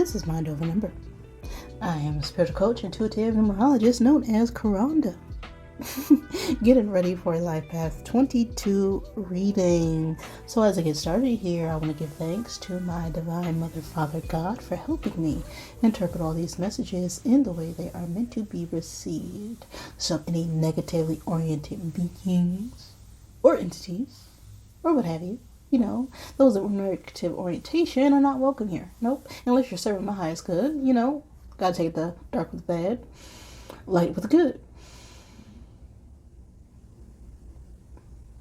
This is Mind Over Number. I am a spiritual coach, intuitive numerologist known as Karonda. Getting ready for a Life Path 22 reading. So as I get started here, I want to give thanks to my Divine Mother, Father, God for helping me interpret all these messages in the way they are meant to be received. So any negatively oriented beings or entities or what have you, those that were negative orientation are not welcome here. Nope. Unless you're serving my highest good, gotta take the dark with the bad, light with the good.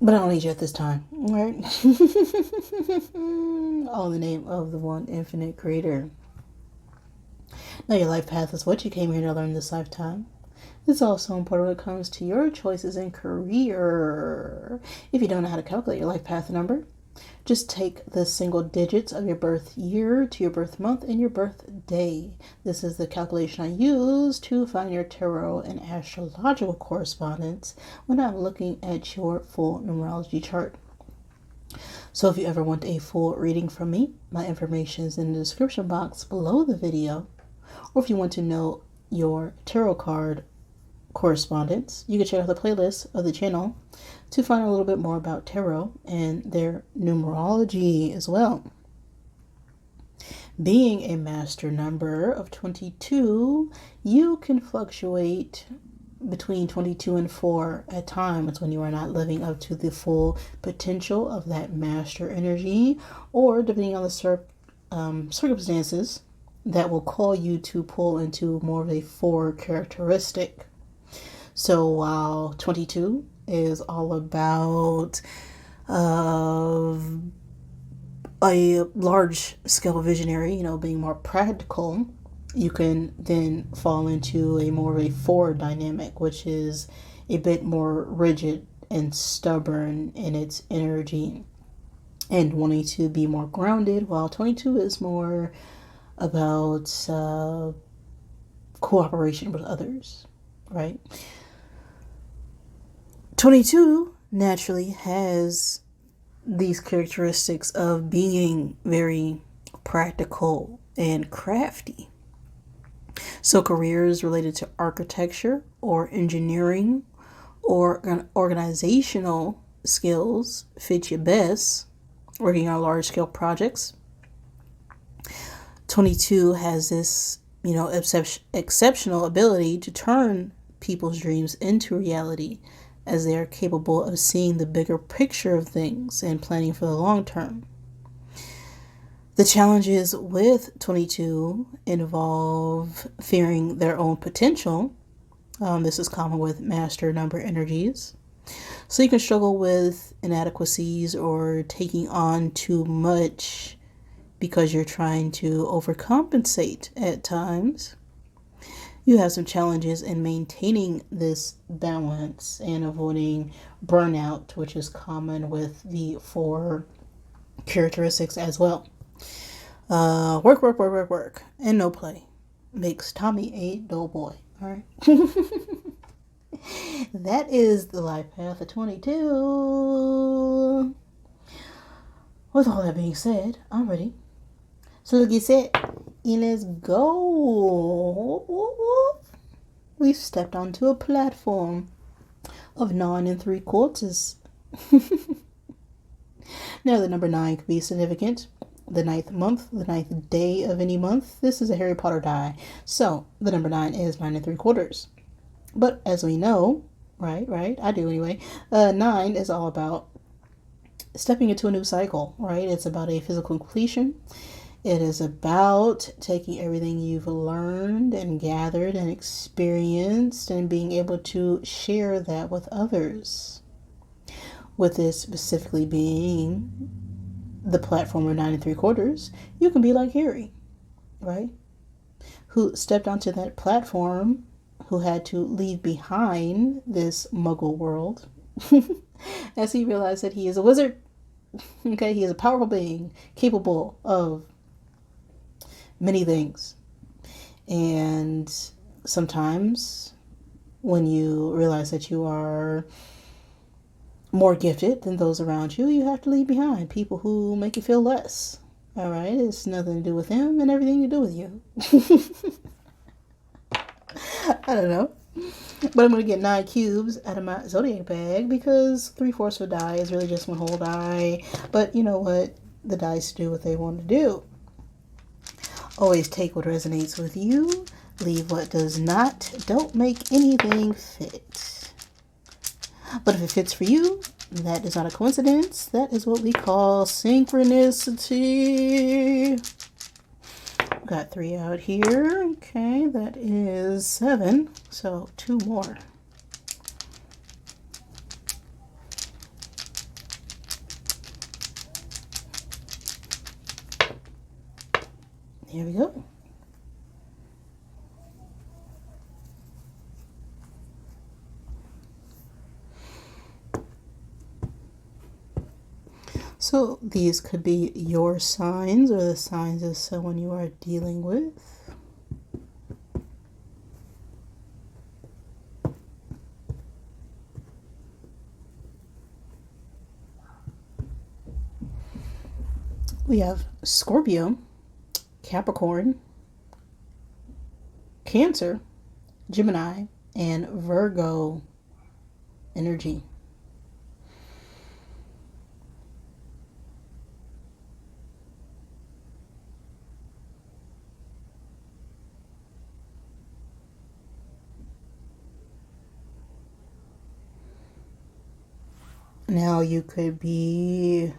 But I don't need you at this time, right? All in the name of the one infinite creator. Now your life path is what you came here to learn this lifetime. It's also important when it comes to your choices in career. If you don't know how to calculate your life path number, just take the single digits of your birth year to your birth month and your birth day. This is the calculation I use to find your tarot and astrological correspondence when I'm looking at your full numerology chart. So if you ever want a full reading from me, my information is in the description box below the video. Or if you want to know your tarot card correspondence, you can check out the playlist of the channel to find a little bit more about tarot and their numerology as well. Being a master number of 22, you can fluctuate between 22 and 4 at times when you are not living up to the full potential of that master energy, or depending on the circumstances that will call you to pull into more of a 4 characteristic. So while 22 is all about a large scale visionary, being more practical, you can then fall into a more of a 4 dynamic, which is a bit more rigid and stubborn in its energy and wanting to be more grounded, while 22 is more about cooperation with others, right? 22 naturally has these characteristics of being very practical and crafty. So careers related to architecture or engineering or organizational skills fit you best, working on large scale projects. 22 has this, exceptional ability to turn people's dreams into reality, as they are capable of seeing the bigger picture of things and planning for the long term. The challenges with 22 involve fearing their own potential. This is common with master number energies. So you can struggle with inadequacies or taking on too much because you're trying to overcompensate at times. You have some challenges in maintaining this balance and avoiding burnout, which is common with the 4 characteristics as well. Work, and no play makes Tommy a dull boy. All right. That is the life path of 22. With all that being said, I'm ready. So look, get set and let's go. We've stepped onto a platform of 9 3/4. Now the number 9 could be significant. The 9th month, the 9th day of any month. This is a Harry Potter die. So the number 9 is 9 3/4. But as we know, right, I do anyway, 9 is all about stepping into a new cycle, right? It's about a physical completion. It is about taking everything you've learned and gathered and experienced and being able to share that with others. With this specifically being the platform of 9 3/4, you can be like Harry, right? Who stepped onto that platform, who had to leave behind this muggle world as he realized that he is a wizard. Okay, he is a powerful being capable of many things. And sometimes when you realize that you are more gifted than those around you, you have to leave behind people who make you feel less, All right, it's nothing to do with him and everything to do with you. I don't know. But I'm going to get 9 cubes out of my Zodiac bag because 3/4 of a die is really just one whole die. But you know what? The dice do what they want to do. Always take what resonates with you. Leave what does not. Don't make anything fit. But if it fits for you, that is not a coincidence. That is what we call synchronicity. Got 3 out here. Okay, that is 7. So 2 more. Here we go. So these could be your signs or the signs of someone you are dealing with. We have Scorpio, Capricorn, Cancer, Gemini, and Virgo energy. Now you could be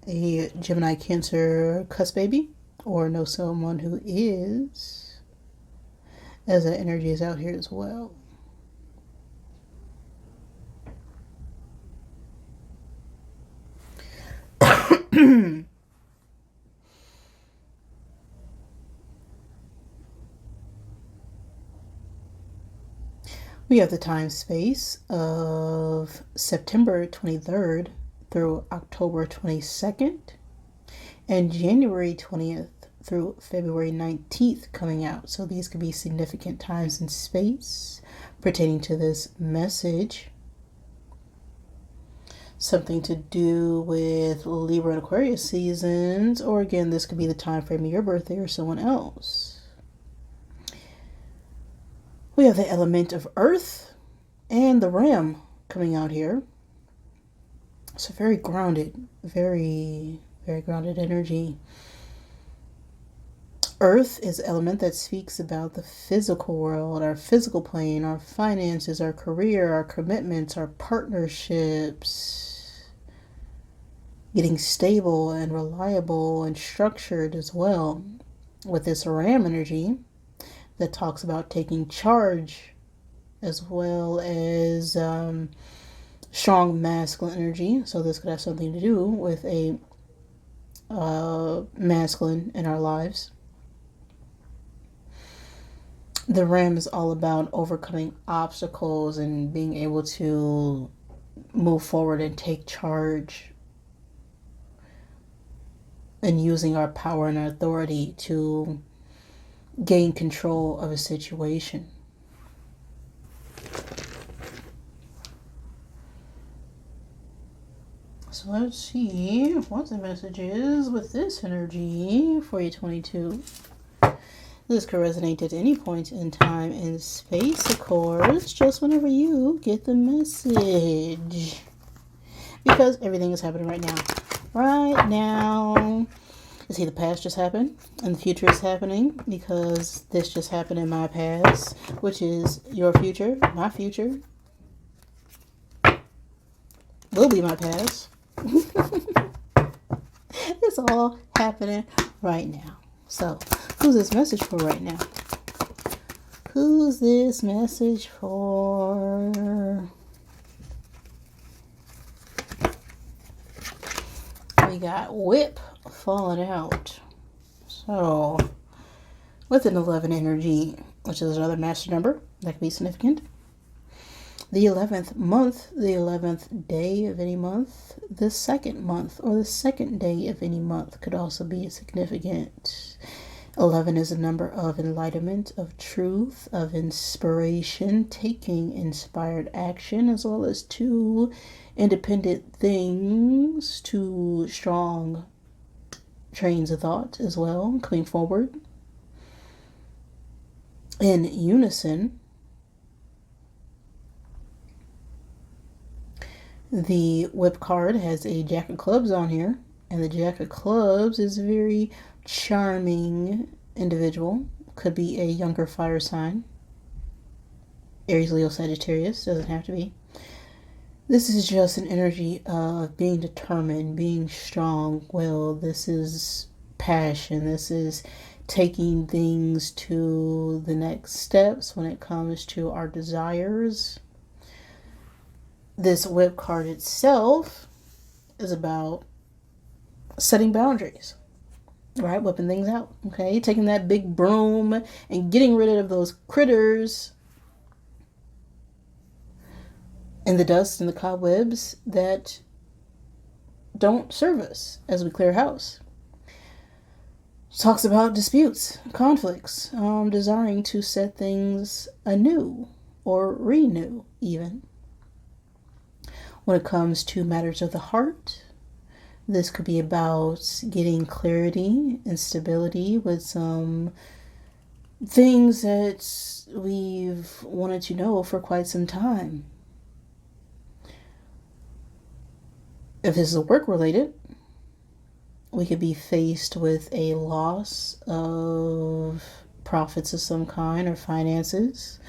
a Gemini Cancer cusp baby or know someone who is, as that energy is out here as well. We have the time space of September 23rd through October 22nd and January 20th through February 19th coming out. So these could be significant times in space pertaining to this message. Something to do with Libra and Aquarius seasons, or again, this could be the time frame of your birthday or someone else. We have the element of earth and the ram coming out here. So very grounded, very, very grounded energy. Earth is an element that speaks about the physical world, our physical plane, our finances, our career, our commitments, our partnerships. Getting stable and reliable and structured as well. With this ram energy that talks about taking charge, as well as strong masculine energy. So this could have something to do with a masculine in our lives. The ram is all about overcoming obstacles and being able to move forward and take charge and using our power and our authority to gain control of a situation. So let's see what the message is with this energy for you 22. This could resonate at any point in time and space, of course, just whenever you get the message. Because everything is happening right now. Right now. You see, the past just happened and the future is happening because this just happened in my past, which is your future, my future, will be my past. It's all happening right now. So, who's this message for right now? Who's this message for? We got whip falling out. So with an 11 energy, which is another master number that could be significant, the 11th month, the 11th day of any month, the second month or the second day of any month could also be significant. 11 is a number of enlightenment, of truth, of inspiration, taking inspired action, as well as 2 independent things, 2 strong trains of thought as well, coming forward in unison. The Whip card has a Jack of Clubs on here, and the Jack of Clubs is a very charming individual. Could be a younger fire sign. Aries, Leo, Sagittarius, doesn't have to be. This is just an energy of being determined, being strong-willed. This is passion. This is taking things to the next steps when it comes to our desires. This Whip card itself is about setting boundaries, right? Whipping things out, okay? Taking that big broom and getting rid of those critters and the dust and the cobwebs that don't serve us as we clear house. Talks about disputes, conflicts, desiring to set things anew or renew even. When it comes to matters of the heart, this could be about getting clarity and stability with some things that we've wanted to know for quite some time. If this is work related, we could be faced with a loss of profits of some kind or finances,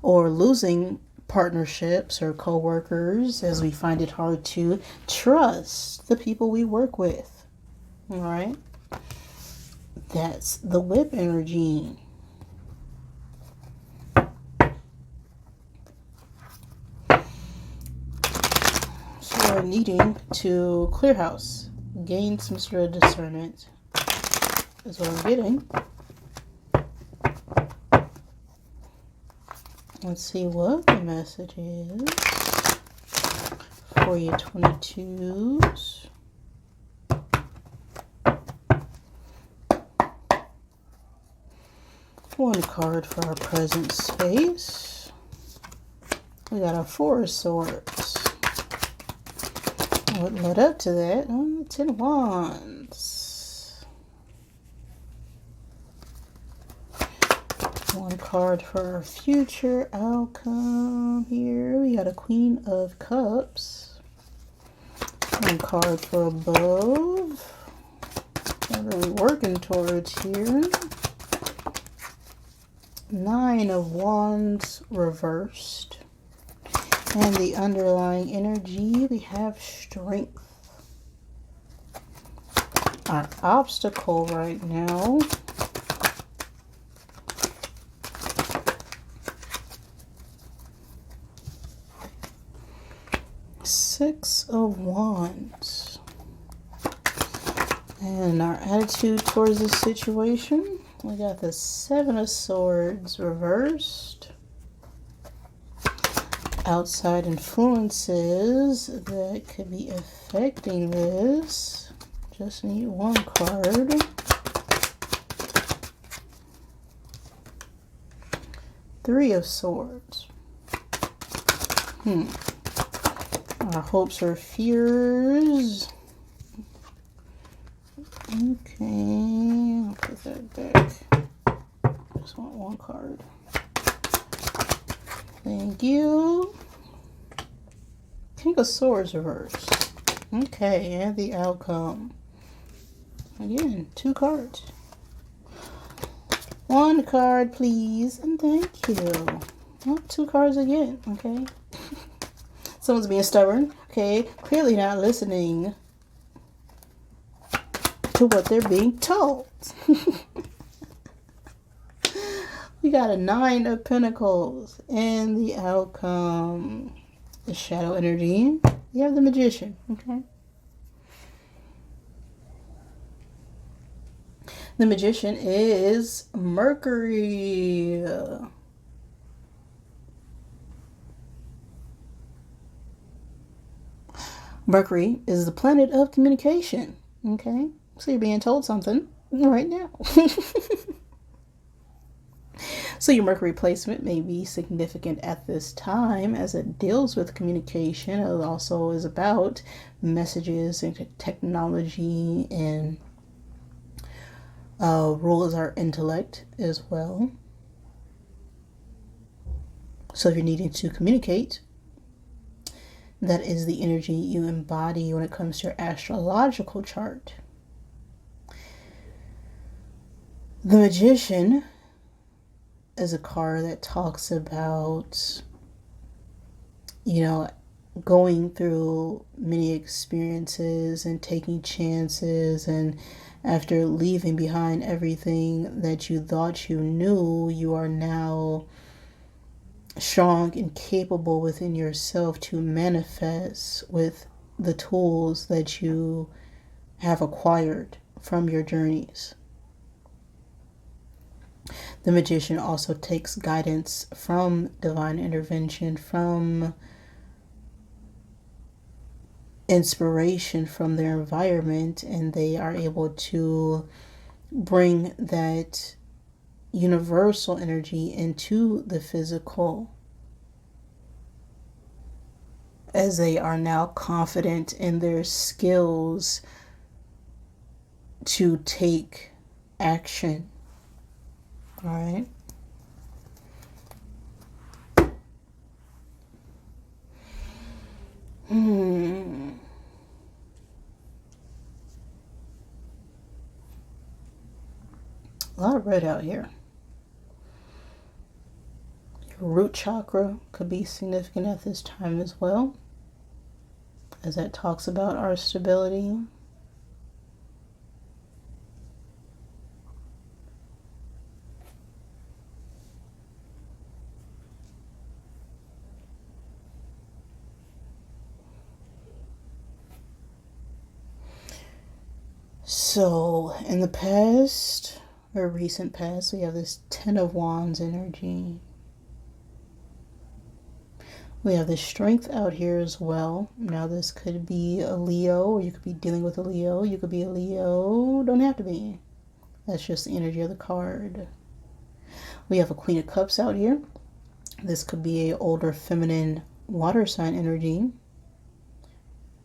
or losing partnerships or co-workers as we find it hard to trust the people we work with. All right, that's the Whip energy. So we're needing to clear house, gain some sort of discernment is what I'm getting. Let's see what the message is for you 22s. One card for our present space. We got a Four of Swords. What led up to that? 10 of Wands. One card for our future outcome here. We got a Queen of Cups. One card for above. What are we working towards here? Nine of Wands reversed. And the underlying energy, we have strength. Our obstacle right now, Six of Wands. And our attitude towards this situation, we got the Seven of Swords reversed. Outside influences that could be affecting this. Just need one card. Three of Swords. Our hopes or fears. Okay, I'll put that back. Just want one card. Thank you. King of Swords reversed. Okay, and the outcome. Again, two cards. One card, please, and thank you. Oh, two cards again, okay. Someone's being stubborn, okay. Clearly not listening to what they're being told. We got a Nine of Pentacles and the outcome. The shadow energy. You have the Magician, okay. The Magician is Mercury. Mercury is the planet of communication, okay. So you're being told something right now. So your Mercury placement may be significant at this time as it deals with communication. It also is about messages and technology and Rules our intellect as well. So if you're needing to communicate, that is the energy you embody when it comes to your astrological chart. The Magician is a card that talks about, going through many experiences and taking chances, and after leaving behind everything that you thought you knew, you are now strong and capable within yourself to manifest with the tools that you have acquired from your journeys. The Magician also takes guidance from divine intervention, from inspiration from their environment, and they are able to bring that universal energy into the physical, as they are now confident in their skills to take action. All right. A lot of red out here. Your root chakra could be significant at this time as well, as that talks about our stability. So, in the past, or recent past, we have this Ten of Wands energy. We have the Strength out here as well. Now, this could be a Leo, or you could be dealing with a Leo. You could be a Leo. Don't have to be. That's just the energy of the card. We have a Queen of Cups out here. This could be a older feminine water sign energy.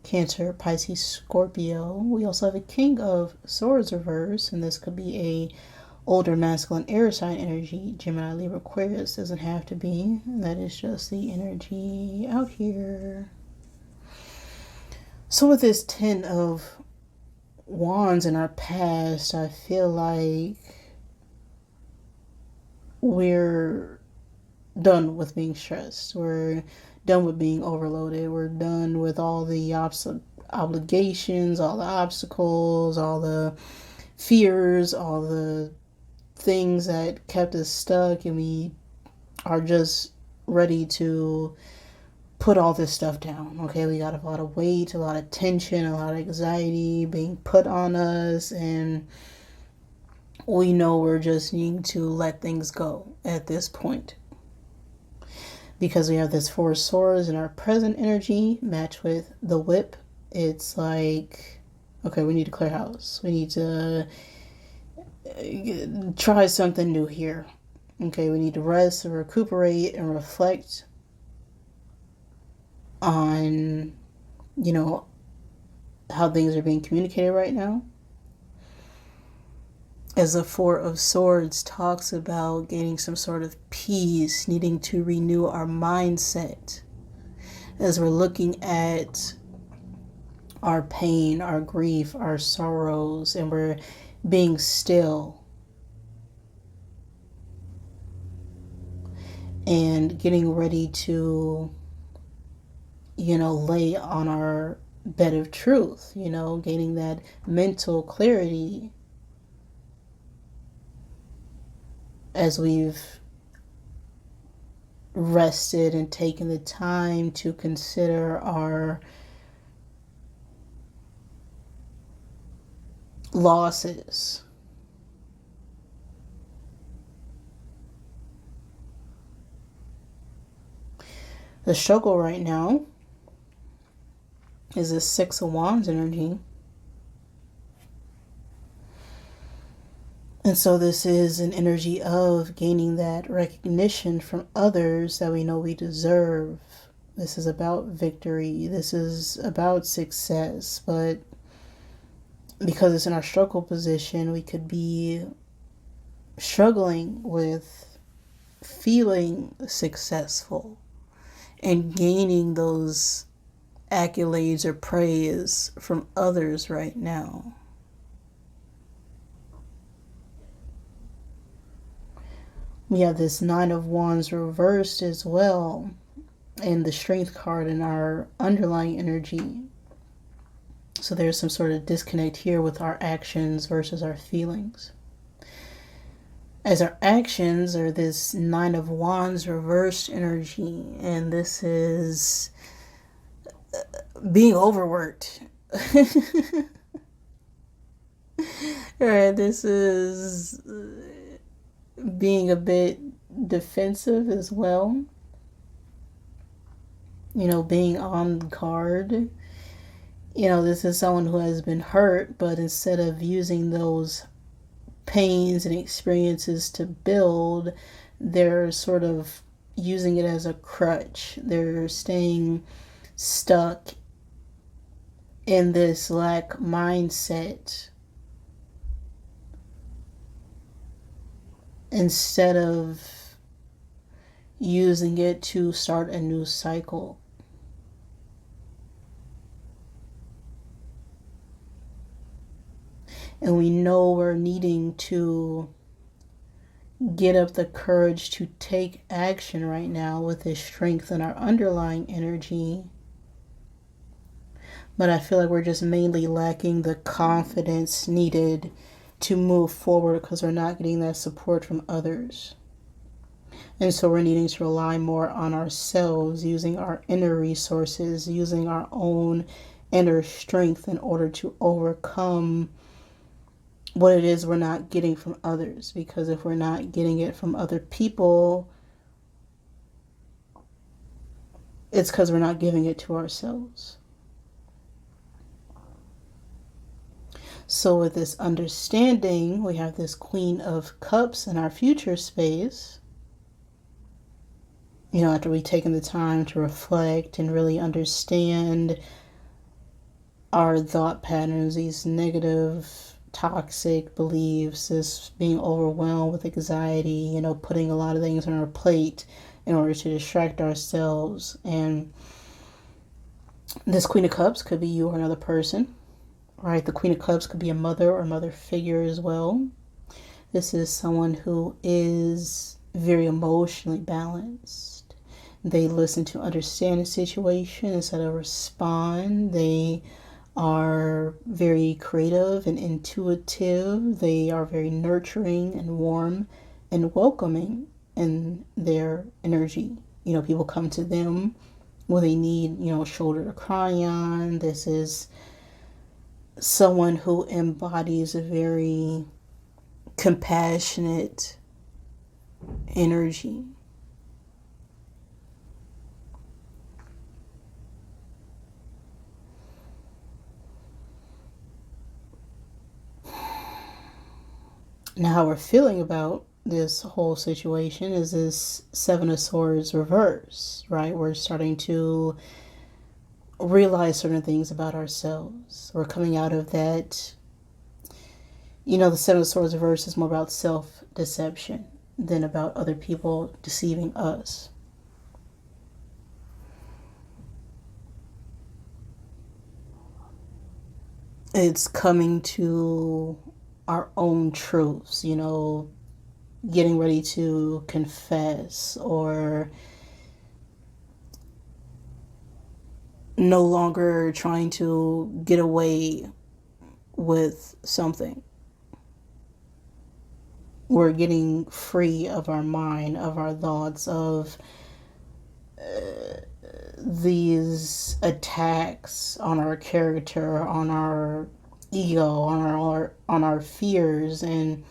Cancer, Pisces, Scorpio. We also have a King of Swords reverse, and this could be a older masculine air sign energy. Gemini, Libra, Aquarius. Doesn't have to be. That is just the energy out here. So with this Ten of Wands in our past, I feel like we're done with being stressed. We're done with being overloaded. We're done with all the obligations, all the obstacles, all the fears, all the things that kept us stuck, and we are just ready to put all this stuff down. Okay, we got a lot of weight, a lot of tension, a lot of anxiety being put on us, and we know we're just needing to let things go at this point. Because we have this Four of Swords in our present energy matched with the Whip, it's like, okay, we need to clear house. We need to try something new here. Okay, we need to rest and recuperate and reflect on, how things are being communicated right now. As the Four of Swords talks about gaining some sort of peace, needing to renew our mindset as we're looking at our pain, our grief, our sorrows, and we're being still and getting ready to, lay on our bed of truth, gaining that mental clarity as we've rested and taken the time to consider our losses. The struggle right now is the Six of Wands energy. And so this is an energy of gaining that recognition from others that we know we deserve. This is about victory. This is about success. But because it's in our struggle position, we could be struggling with feeling successful and gaining those accolades or praise from others right now. We have this Nine of Wands reversed as well, and the Strength card in our underlying energy. So there's some sort of disconnect here with our actions versus our feelings. As our actions are this Nine of Wands reversed energy, and this is being overworked. Alright, this is being a bit defensive as well. You know, being on guard. You know, this is someone who has been hurt, but instead of using those pains and experiences to build, they're sort of using it as a crutch. They're staying stuck in this lack mindset instead of using it to start a new cycle. And we know we're needing to get up the courage to take action right now with this strength in our underlying energy. But I feel like we're just mainly lacking the confidence needed to move forward because we're not getting that support from others. And so we're needing to rely more on ourselves, using our inner resources, using our own inner strength in order to overcome what it is we're not getting from others. Because if we're not getting it from other people, it's because we're not giving it to ourselves. So with this understanding, we have this Queen of Cups in our future space. You know, after we've taken the time to reflect and really understand our thought patterns, these negative, toxic beliefs, this being overwhelmed with anxiety, you know, putting a lot of things on our plate in order to distract ourselves. And this Queen of Cups could be you or another person, right? The Queen of Cups could be a mother or mother figure as well. This is someone who is very emotionally balanced. They listen to understand a situation instead of respond. They are very creative and intuitive. They are very nurturing and warm and welcoming in their energy. You know, people come to them when they need, you know, a shoulder to cry on. This is someone who embodies a very compassionate energy. Now, how we're feeling about this whole situation is this Seven of Swords reverse, right? We're starting to realize certain things about ourselves. We're coming out of that. You know, the Seven of Swords reverse is more about self-deception than about other people deceiving us. It's coming to our own truths, you know, getting ready to confess or no longer trying to get away with something. We're getting free of our mind, of our thoughts, of these attacks on our character, on our ego, on our fears, and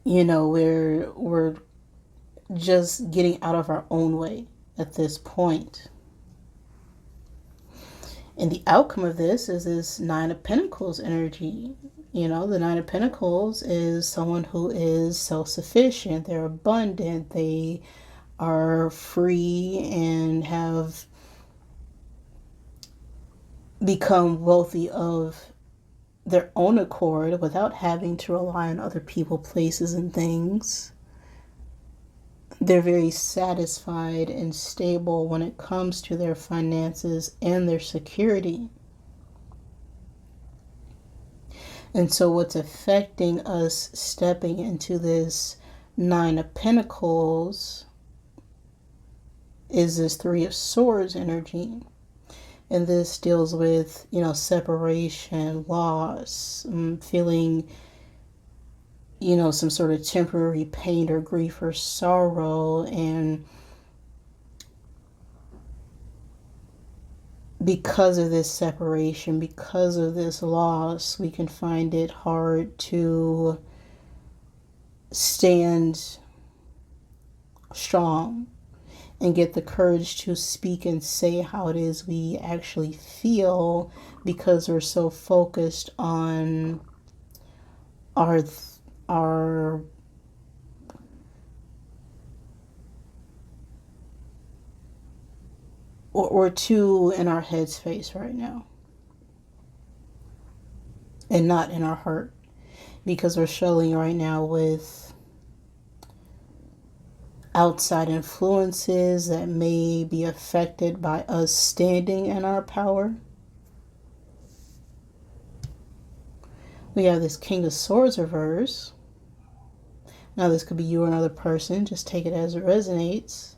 you know, we're just getting out of our own way at this point. And the outcome of this is this Nine of Pentacles energy. You know, the Nine of Pentacles is someone who is self-sufficient, they're abundant, they are free and have become wealthy of their own accord without having to rely on other people, places, and things. They're very satisfied and stable when it comes to their finances and their security. And so what's affecting us stepping into this Nine of Pentacles is this Three of Swords energy. And this deals with, separation, loss, feeling, some sort of temporary pain or grief or sorrow. And because of this separation, because of this loss, we can find it hard to stand strong and get the courage to speak and say how it is we actually feel, because we're so focused on our or too in our headspace right now and not in our heart, because we're struggling right now with outside influences that may be affected by us standing in our power. We have this King of Swords reverse. Now this could be you or another person, just take it as it resonates.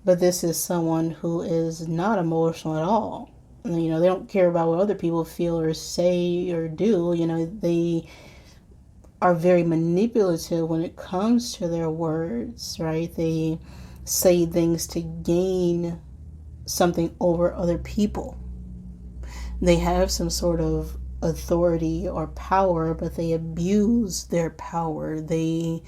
But this is someone who is not emotional at all. They don't care about what other people feel or say or do. They are very manipulative when it comes to their words, right? They say things to gain something over other people. They have some sort of authority or power, but they abuse their power. They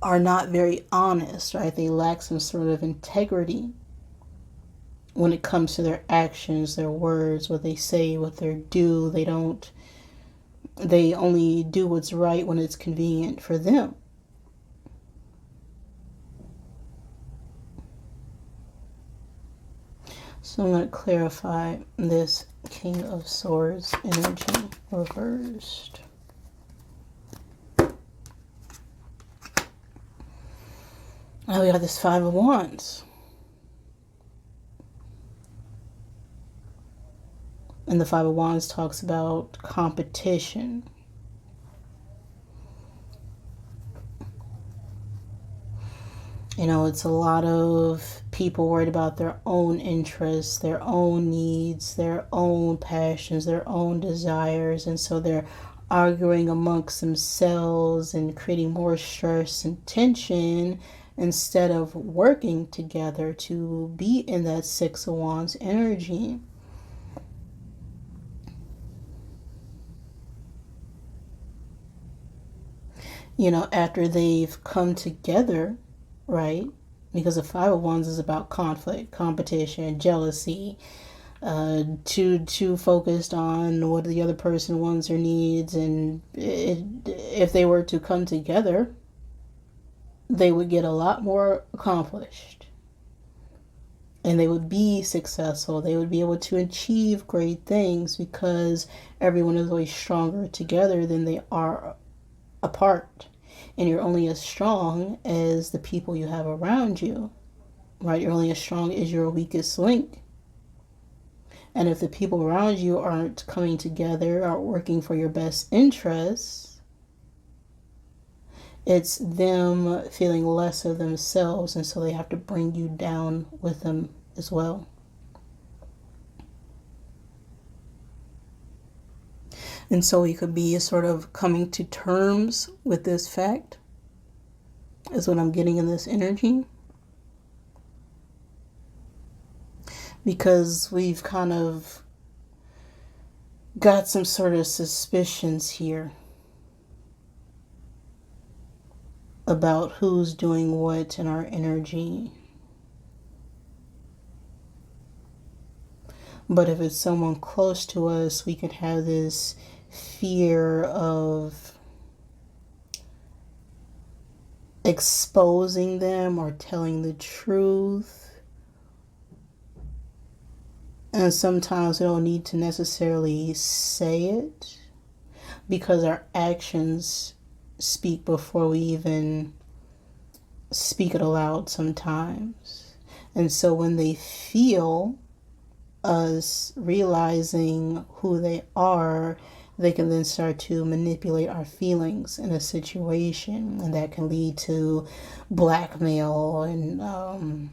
are not very honest, right? They lack some sort of integrity when it comes to their actions, their words, what they say, what they do. They only do what's right when it's convenient for them. So I'm going to clarify this King of Swords energy reversed. Now we got this Five of Wands. And the Five of Wands talks about competition. It's a lot of people worried about their own interests, their own needs, their own passions, their own desires. And so they're arguing amongst themselves and creating more stress and tension instead of working together to be in that Six of Wands energy. After they've come together, right? Because the Five of Wands is about conflict, competition, jealousy, too focused on what the other person wants or needs. And if they were to come together, they would get a lot more accomplished. And they would be successful. They would be able to achieve great things because everyone is always stronger together than they are apart. And you're only as strong as the people you have around you, right? You're only as strong as your weakest link. And if the people around you aren't coming together, aren't working for your best interests, it's them feeling less of themselves, and so they have to bring you down with them as well. And so we could be sort of coming to terms with this fact, is what I'm getting in this energy. Because we've kind of got some sort of suspicions here about who's doing what in our energy. But if it's someone close to us, we can have this fear of exposing them or telling the truth. And sometimes we don't need to necessarily say it because our actions speak before we even speak it aloud sometimes. And so when they feel us realizing who they are, they can then start to manipulate our feelings in a situation, and that can lead to blackmail and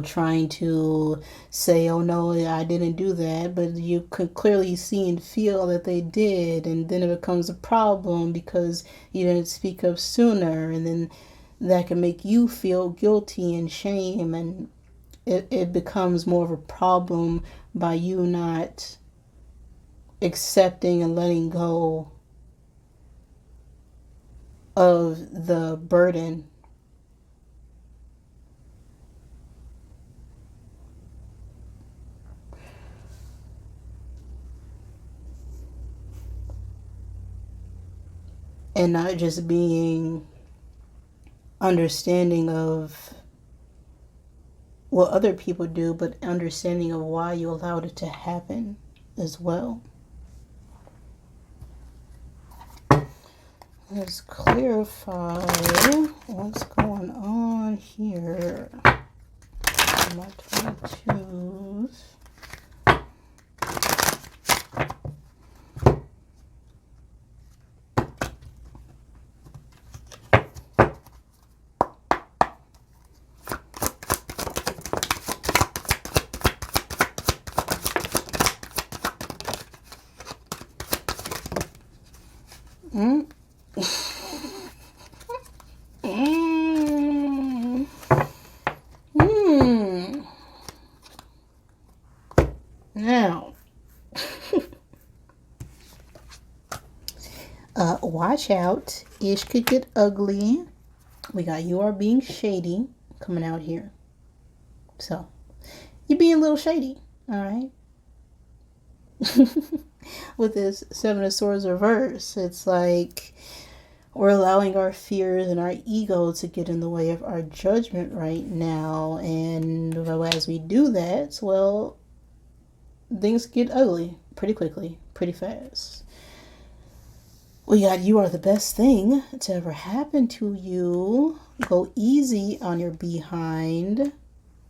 trying to say, oh no, I didn't do that, but you could clearly see and feel that they did, and then it becomes a problem because you didn't speak up sooner, and then that can make you feel guilty and shame, and it becomes more of a problem by you not accepting and letting go of the burden. And not just being understanding of what other people do, but understanding of why you allowed it to happen as well. Let's clarify what's going on here. My 22s. Now, watch out. Ish could get ugly. We got you are being shady coming out here. So, you're being a little shady, all right? With this Seven of Swords reverse, it's like we're allowing our fears and our ego to get in the way of our judgment right now. And as we do that, well, things get ugly pretty quickly, pretty fast. We got you are the best thing to ever happen to you. Go easy on your behind.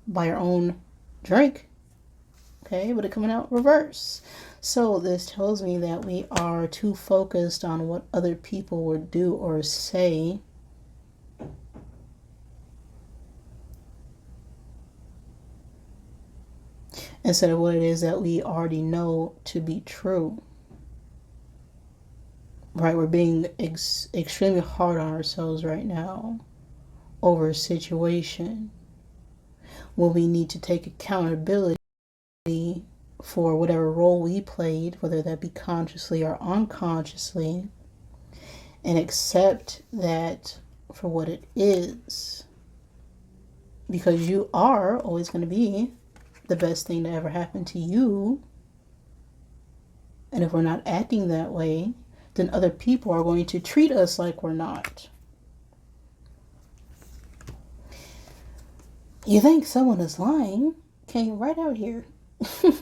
Buy your own drink. Okay, but it coming out reverse. So this tells me that we are too focused on what other people would do or say instead of what it is that we already know to be true. Right, we're being extremely hard on ourselves right now over a situation when we need to take accountability for whatever role we played, whether that be consciously or unconsciously, and accept that for what it is. Because you are always going to be the best thing to ever happen to you. And if we're not acting that way, then other people are going to treat us like we're not. You think someone is lying? Came right out here. They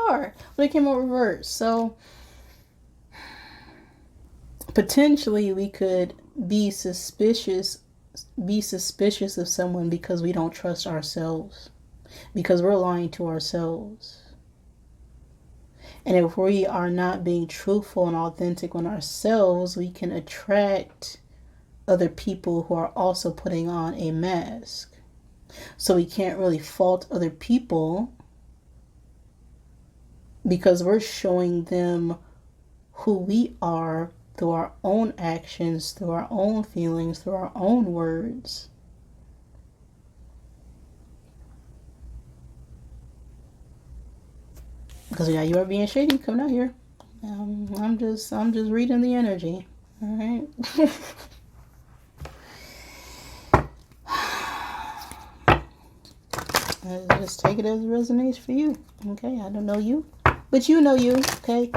are. But it came out reverse. So potentially we could be suspicious of someone because we don't trust ourselves. Because we're lying to ourselves. And if we are not being truthful and authentic on ourselves, we can attract other people who are also putting on a mask. So we can't really fault other people because we're showing them who we are through our own actions, through our own feelings, through our own words. Because yeah, you are being shady coming out here. I'm just reading the energy. All right. Just take it as it resonates for you. Okay, I don't know you, but you know you. Okay.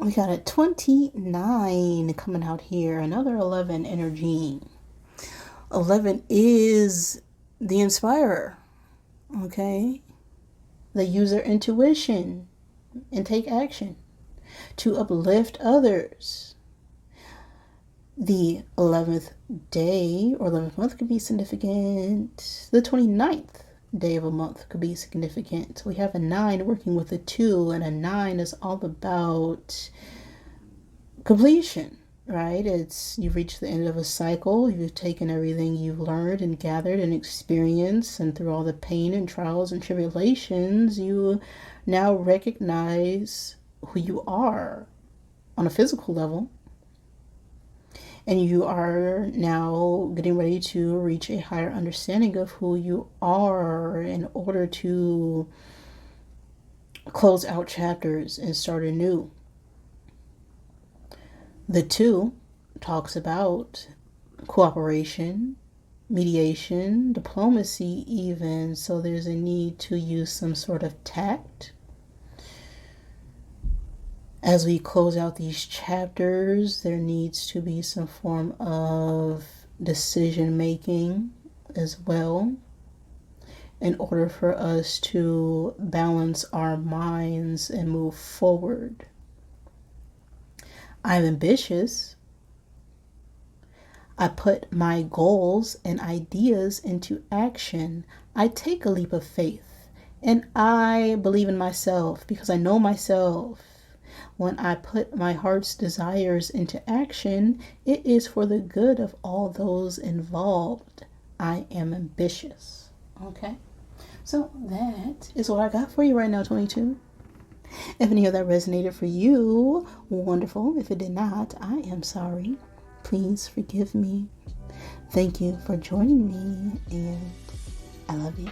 We got a 29 coming out here. Another 11 energy. 11 is the inspirer. Okay. They use their intuition and take action to uplift others. The 11th day or 11th month could be significant. The 29th day of a month could be significant. We have a 9 working with a 2, and a 9 is all about completion, right? It's you've reached the end of a cycle. You've taken everything you've learned and gathered and experienced, and through all the pain and trials and tribulations, you now recognize who you are on a physical level. And you are now getting ready to reach a higher understanding of who you are in order to close out chapters and start anew. The 2 talks about cooperation, mediation, diplomacy even. So there's a need to use some sort of tact. As we close out these chapters, there needs to be some form of decision making as well in order for us to balance our minds and move forward. I'm ambitious. I put my goals and ideas into action. I take a leap of faith, and I believe in myself because I know myself. When I put my heart's desires into action, it is for the good of all those involved. I am ambitious. Okay? So that is what I got for you right now, 22. If any of that resonated for you, wonderful. If it did not, I am sorry. Please forgive me. Thank you for joining me, and I love you.